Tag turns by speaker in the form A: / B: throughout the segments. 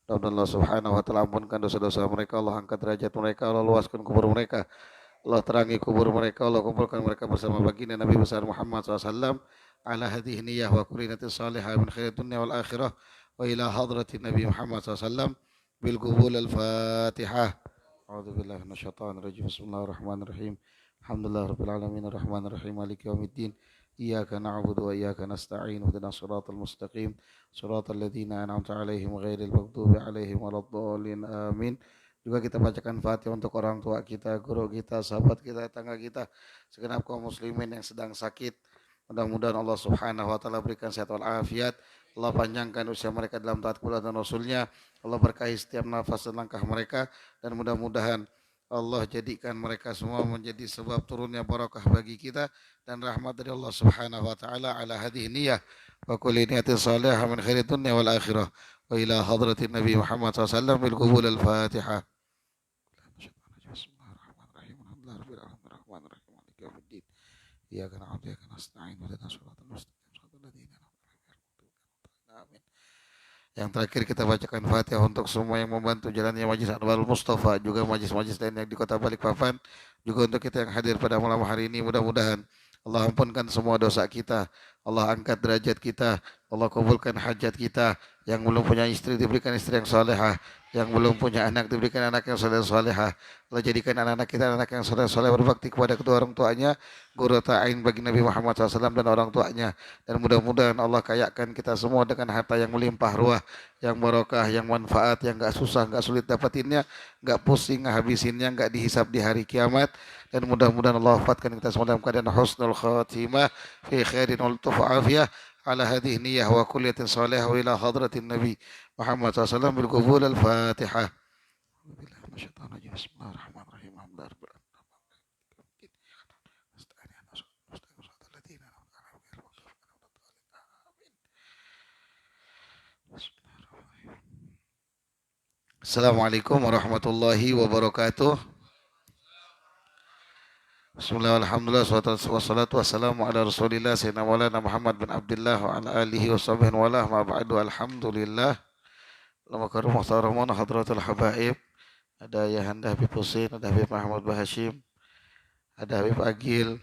A: Dan Allah Subhanahu wa taala ampunkan dosa-dosa mereka, Allah angkat derajat mereka, Allah luaskan kubur mereka, Allah terangi kubur mereka, Allah kumpulkan mereka bersama baginda Nabi besar Muhammad SAW ala hadhihi niyyah wa kullinatis salihah min khairid dunya wal akhirah wa ila hadratin Nabi Muhammad SAW bil qubul al-Fatihah. A'udzu billahi minasyaitonir rajim. Bismillahirrahmanirrahim. Alhamdulillahirabbil alamin arrahmanir rahim maliki yaumiddin. Iyyaka na'budu wa iyyaka nasta'in ihdinas siratal mustaqim siratal ladzina an'amta 'alaihim ghairil maghdubi 'alaihim waladdallin amin. Juga kita bacakan Fatihah untuk orang tua kita, guru kita, sahabat kita, tetangga kita, segenap kaum muslimin yang sedang sakit. Mudah-mudahan Allah Subhanahu wa taala berikan sehat wal afiat. Allah panjangkan usia mereka dalam taat kepada dan Rasulnya. Allah berkahi setiap nafas dan langkah mereka, dan mudah-mudahan Allah jadikan mereka semua menjadi sebab turunnya barakah bagi kita dan rahmat dari Allah Subhanahu wa taala ala hadhihi niyyah wa kulli niyatin salihah min khairid dunya wal akhirah wa ila hadratin Nabi Muhammad SAW bil qubul al-Fatihah. Bismillahirrahmanirrahim. Alhamdulillahirabbil alamin arrahmanir rahim maliki yaumiddin. Iyyaka na'budu wa iyyaka nasta'in ihdinas siratal mustaqim siratal ladzina an'amta 'alaihim. Amin. Yang terakhir kita bacakan Fatihah untuk semua yang membantu jalannya Majlis Anwarul Mustafa, juga majlis-majlis lain yang di Kota Balikpapan, juga untuk kita yang hadir pada malam hari ini. Mudah-mudahan Allah ampunkan semua dosa kita, Allah angkat derajat kita, Allah kabulkan hajat kita. Yang belum punya istri diberikan istri yang salehah, yang belum punya anak diberikan anak yang saleh salehah. Allah jadikan anak-anak kita anak yang saleh saleh, berbakti kepada kedua orang tuanya, guru ta'ain bagi Nabi Muhammad SAW dan orang tuanya. Dan mudah-mudahan Allah kayakan kita semua dengan harta yang melimpah ruah, yang barokah, yang manfaat, yang gak susah, gak sulit dapatinnya, gak pusing ngabisinnya, gak dihisap di hari kiamat. Dan mudah-mudahan Allah wafatkan kita semua dalam keadaan husnul khatimah fi khairin wal afiyah ala hadhihi niyyah wa kulliyatin salihah wa ila hadratin Nabi Muhammad SAW bil qubul al-Fatihah. Bismillahirrahmanirrahim. Assalamualaikum warahmatullahi wabarakatuh. Bismillah, alhamdulillah, wassalatu wassalamu ala rasulillah sayyidina maulana Muhammad bin Abdullah wa ala alihi wa sahbihi wa ala ma ba'du. Alhamdulillah. Lama karum muhtaramuna hadratul habaib. Ada Ayahanda Habib Husin, ada Habib Mahmud Bahashim, ada Habib Agil.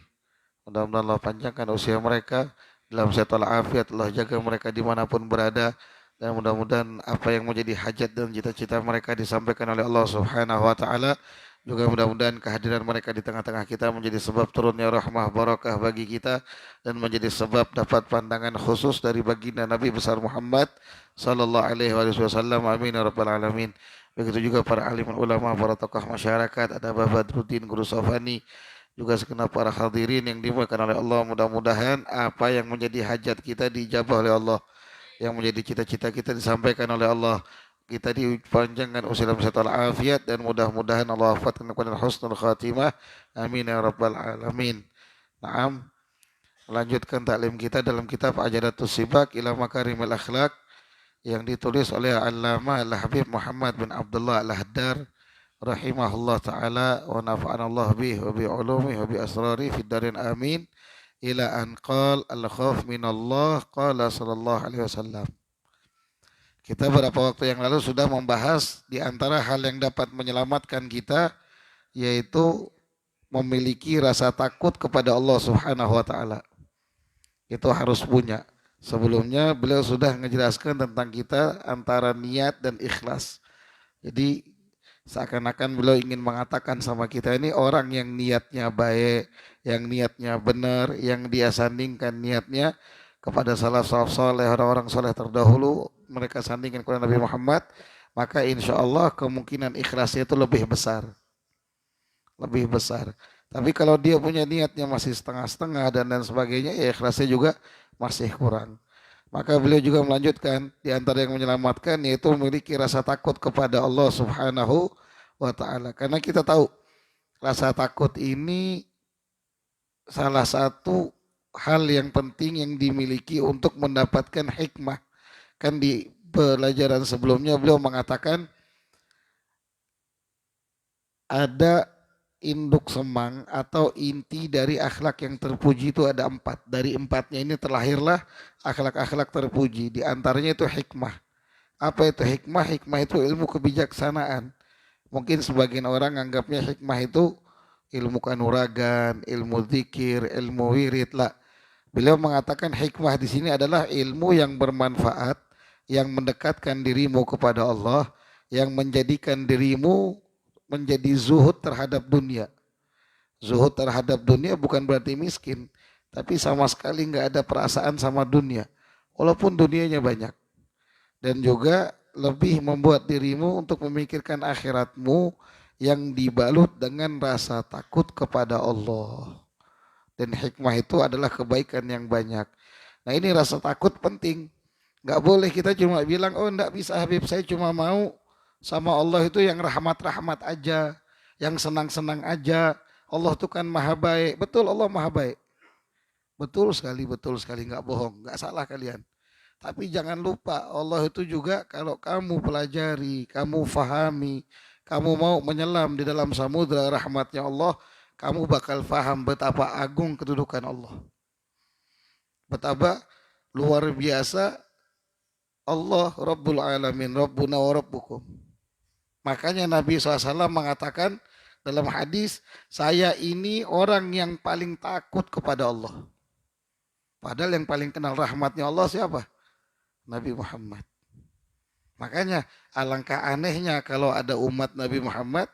A: Mudah-mudahan Allah panjangkan usia mereka dalam sehat walafiat, Allah jaga mereka dimanapun berada, dan mudah-mudahan apa yang menjadi hajat dan cita-cita mereka disampaikan oleh Allah Subhanahu wa taala. Juga mudah-mudahan kehadiran mereka di tengah-tengah kita menjadi sebab turunnya rahmah barakah bagi kita, dan menjadi sebab dapat pandangan khusus dari baginda Nabi besar Muhammad sallallahu alaihi wasallam. Amin ya rabbal alamin. Begitu juga para alim ulama, para tokoh masyarakat, ada Bapak Badruddin, Guru Sofani, juga segenap para hadirin yang dimuliakan oleh Allah. Mudah-mudahan apa yang menjadi hajat kita dijabah oleh Allah, yang menjadi cita-cita kita disampaikan oleh Allah. Kita dipanjangkan usia dalam sehat walafiat, dan mudah-mudahan Allah wafatkan kepada husnul khatimah. Amin ya rabbal alamin. Naam. Melanjutkan taklim kita dalam kitab Ajadatus Sibak ila Makarimil Akhlaq yang ditulis oleh Allamah Al-Habib Muhammad bin Abdullah Al-Haddar rahimahullah ta'ala wa nafa'ana Allah bih wa bi ulumi wa bi asrari fid darin amin. Ila an qala al-khawf minallah qala sallallahu alaihi wasallam. Kita beberapa waktu yang lalu sudah membahas di antara hal yang dapat menyelamatkan kita, yaitu memiliki rasa takut kepada Allah Subhanahu wa taala. Itu harus punya. Sebelumnya beliau sudah menjelaskan tentang kita antara niat dan ikhlas. Jadi seakan-akan beliau ingin mengatakan sama kita ini orang yang niatnya baik, yang niatnya benar, yang dia sandingkan niatnya kepada salaf saleh, orang-orang saleh terdahulu, mereka sandingkan kepada Nabi Muhammad, maka insya Allah kemungkinan ikhlasnya itu lebih besar. Lebih besar. Tapi kalau dia punya niatnya masih setengah-setengah dan lain sebagainya, ya ikhlasnya juga masih kurang. Maka beliau juga melanjutkan di antara yang menyelamatkan yaitu memiliki rasa takut kepada Allah Subhanahu wa taala. Karena kita tahu rasa takut ini salah satu hal yang penting yang dimiliki untuk mendapatkan hikmah. Kan di pelajaran sebelumnya beliau mengatakan ada induk semang atau inti dari akhlak yang terpuji itu ada 4. Dari 4-nya ini terlahirlah akhlak-akhlak terpuji. Di antaranya itu hikmah. Apa itu hikmah? Hikmah itu ilmu kebijaksanaan. Mungkin sebagian orang anggapnya hikmah itu ilmu kanuragan, ilmu zikir, ilmu wirid lah. Beliau mengatakan hikmah di sini adalah ilmu yang bermanfaat, yang mendekatkan dirimu kepada Allah, yang menjadikan dirimu menjadi zuhud terhadap dunia. Zuhud terhadap dunia bukan berarti miskin, tapi sama sekali nggak ada perasaan sama dunia, walaupun dunianya banyak. Dan juga lebih membuat dirimu untuk memikirkan akhiratmu yang dibalut dengan rasa takut kepada Allah. Dan hikmah itu adalah kebaikan yang banyak. Nah ini rasa takut penting. Nggak boleh kita cuma bilang, oh enggak bisa Habib, saya cuma mau sama Allah itu yang rahmat-rahmat aja, yang senang-senang aja. Allah itu kan maha baik. Betul, Allah maha baik. Betul sekali, nggak bohong, nggak salah kalian. Tapi jangan lupa Allah itu juga kalau kamu pelajari, kamu fahami, kamu mau menyelam di dalam samudra rahmatnya Allah, kamu bakal faham betapa agung kedudukan Allah. Betapa luar biasa Allah Rabbul Alamin, Rabbuna wa Rabbukum. Makanya Nabi SAW mengatakan dalam hadis, saya ini orang yang paling takut kepada Allah. Padahal yang paling kenal rahmatnya Allah siapa? Nabi Muhammad. Makanya alangkah anehnya kalau ada umat Nabi Muhammad,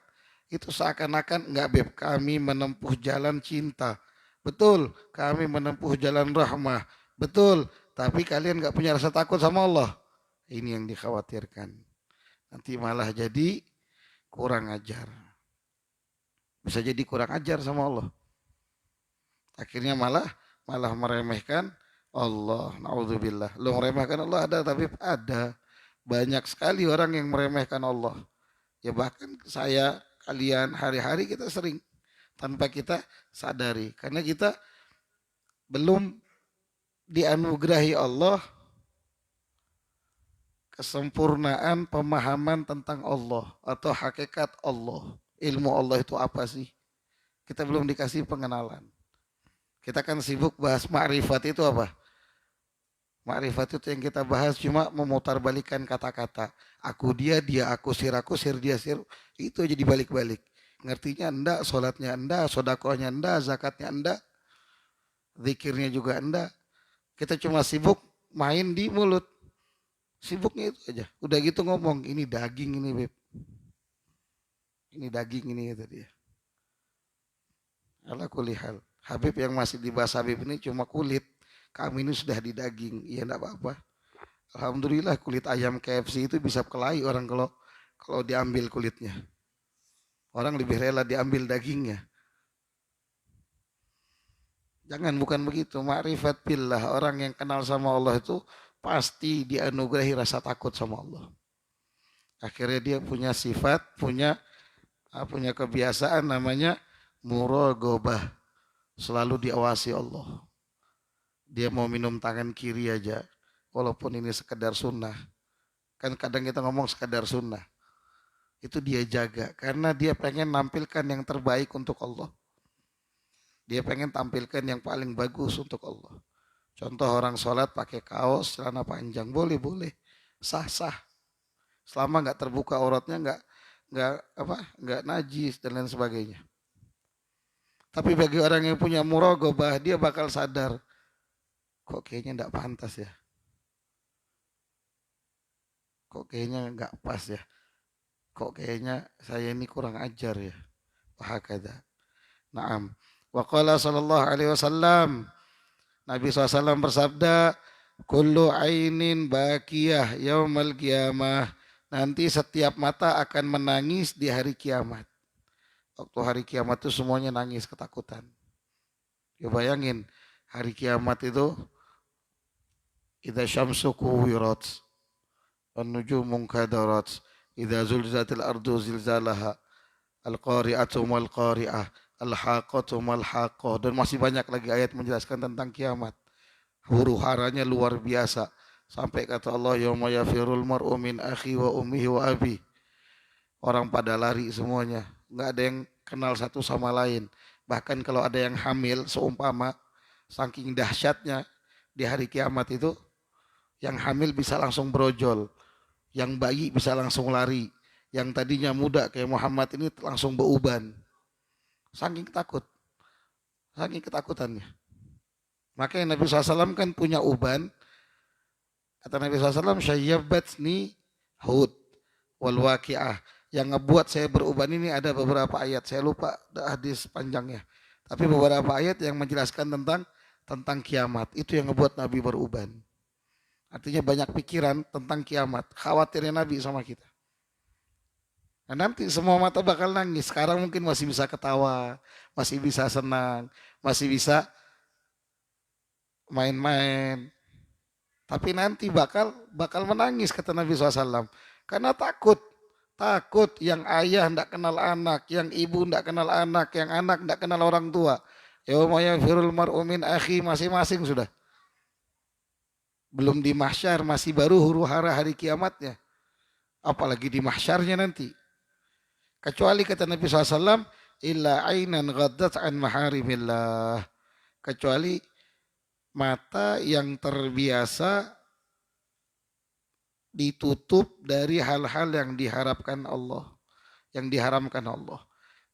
A: itu seakan-akan enggak beb, kami menempuh jalan cinta. Betul, kami menempuh jalan rahmah. Betul, tapi kalian enggak punya rasa takut sama Allah. Ini yang dikhawatirkan. Nanti malah jadi kurang ajar. Bisa jadi kurang ajar sama Allah. Akhirnya malah meremehkan Allah. Naudzubillah. Lo meremehkan Allah ada, tapi ada. Banyak sekali orang yang meremehkan Allah. Ya bahkan saya, kalian hari-hari kita sering tanpa kita sadari. Karena kita belum dianugerahi Allah kesempurnaan pemahaman tentang Allah atau hakikat Allah. Ilmu Allah itu apa sih? Kita belum dikasih pengenalan. Kita kan sibuk bahas ma'rifat itu apa? Ma'rifat itu yang kita bahas cuma memutarbalikan kata-kata. Aku dia, aku sir dia sir. Itu aja dibalik-balik. Ngertinya enggak, sholatnya enggak, sodakohnya enggak, zakatnya enggak, zikirnya juga enggak. Kita cuma sibuk main di mulut. Sibuknya itu aja. Udah gitu ngomong, ini daging ini beb. Ini daging ini kata dia. Ala kulli hal. Habib yang masih dibahas Habib ini cuma kulit. Kami ini sudah di daging. Ya enggak apa-apa. Alhamdulillah kulit ayam KFC itu bisa kelahi orang kalau diambil kulitnya. Orang lebih rela diambil dagingnya. Jangan, bukan begitu. Ma'rifat billah. Orang yang kenal sama Allah itu pasti dianugerahi rasa takut sama Allah. Akhirnya dia punya sifat, punya kebiasaan namanya muraqabah. Selalu diawasi Allah. Dia mau minum tangan kiri aja, walaupun ini sekedar sunnah. Kan kadang kita ngomong sekedar sunnah. Itu dia jaga, karena dia pengen nampilkan yang terbaik untuk Allah. Dia pengen tampilkan yang paling bagus untuk Allah. Contoh orang sholat pakai kaos, celana panjang, boleh, sah. Selama nggak terbuka auratnya, nggak najis dan lain sebagainya. Tapi bagi orang yang punya muraqabah, dia bakal sadar, kok kayaknya nggak pantas ya, kok kayaknya nggak pas ya, kok kayaknya saya ini kurang ajar ya. Wahakadha. Naam. Wa qala sallallahu alaihi wasallam, Nabi SAW bersabda, kullu ainin bakiyah yaumal qiyamah. Nanti setiap mata akan menangis di hari kiamat. Waktu hari kiamat itu semuanya nangis ketakutan. Ya bayangin, hari kiamat itu idza syamsu kuwirat wan nujumu munkadarat idza zulzilatil ardu zilzalaha al-qari'atu mal qari'ah al-haqqatu mal haqqah, dan masih banyak lagi ayat menjelaskan tentang kiamat. Huru-haranya luar biasa. Sampai kata Allah, yauma yafirul mar'u min akhi wa ummihi wa abi. Orang pada lari semuanya, nggak ada yang kenal satu sama lain. Bahkan kalau ada yang hamil, seumpama saking dahsyatnya di hari kiamat itu, yang hamil bisa langsung brojol. Yang bayi bisa langsung lari. Yang tadinya muda kayak Muhammad ini langsung beruban. Saking takut. Saking ketakutannya. Makanya Nabi SAW kan punya uban. Kata Nabi SAW, syayyabatni Hud wal waqi'ah. Yang ngebuat saya beruban ini ada beberapa ayat. Saya lupa hadis panjangnya. Tapi beberapa ayat yang menjelaskan tentang kiamat. Itu yang ngebuat Nabi beruban. Artinya banyak pikiran tentang kiamat. Khawatirnya Nabi sama kita. Nah, nanti semua mata bakal nangis. Sekarang mungkin masih bisa ketawa, masih bisa senang, masih bisa main-main. Tapi nanti bakal menangis kata Nabi SAW. Karena takut. Takut yang ayah tidak kenal anak, yang ibu tidak kenal anak, yang anak tidak kenal orang tua. Yauma yafirul mar'u min akhi, masing-masing sudah. Belum di mahsyar, masih baru huru hara hari kiamatnya. Apalagi di mahsyarnya nanti. Kecuali kata Nabi SAW, illa ainan ghaddat an maharimillah. Kecuali mata yang terbiasa ditutup dari hal-hal yang diharapkan Allah, yang diharamkan Allah.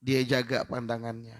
A: Dia jaga pandangannya.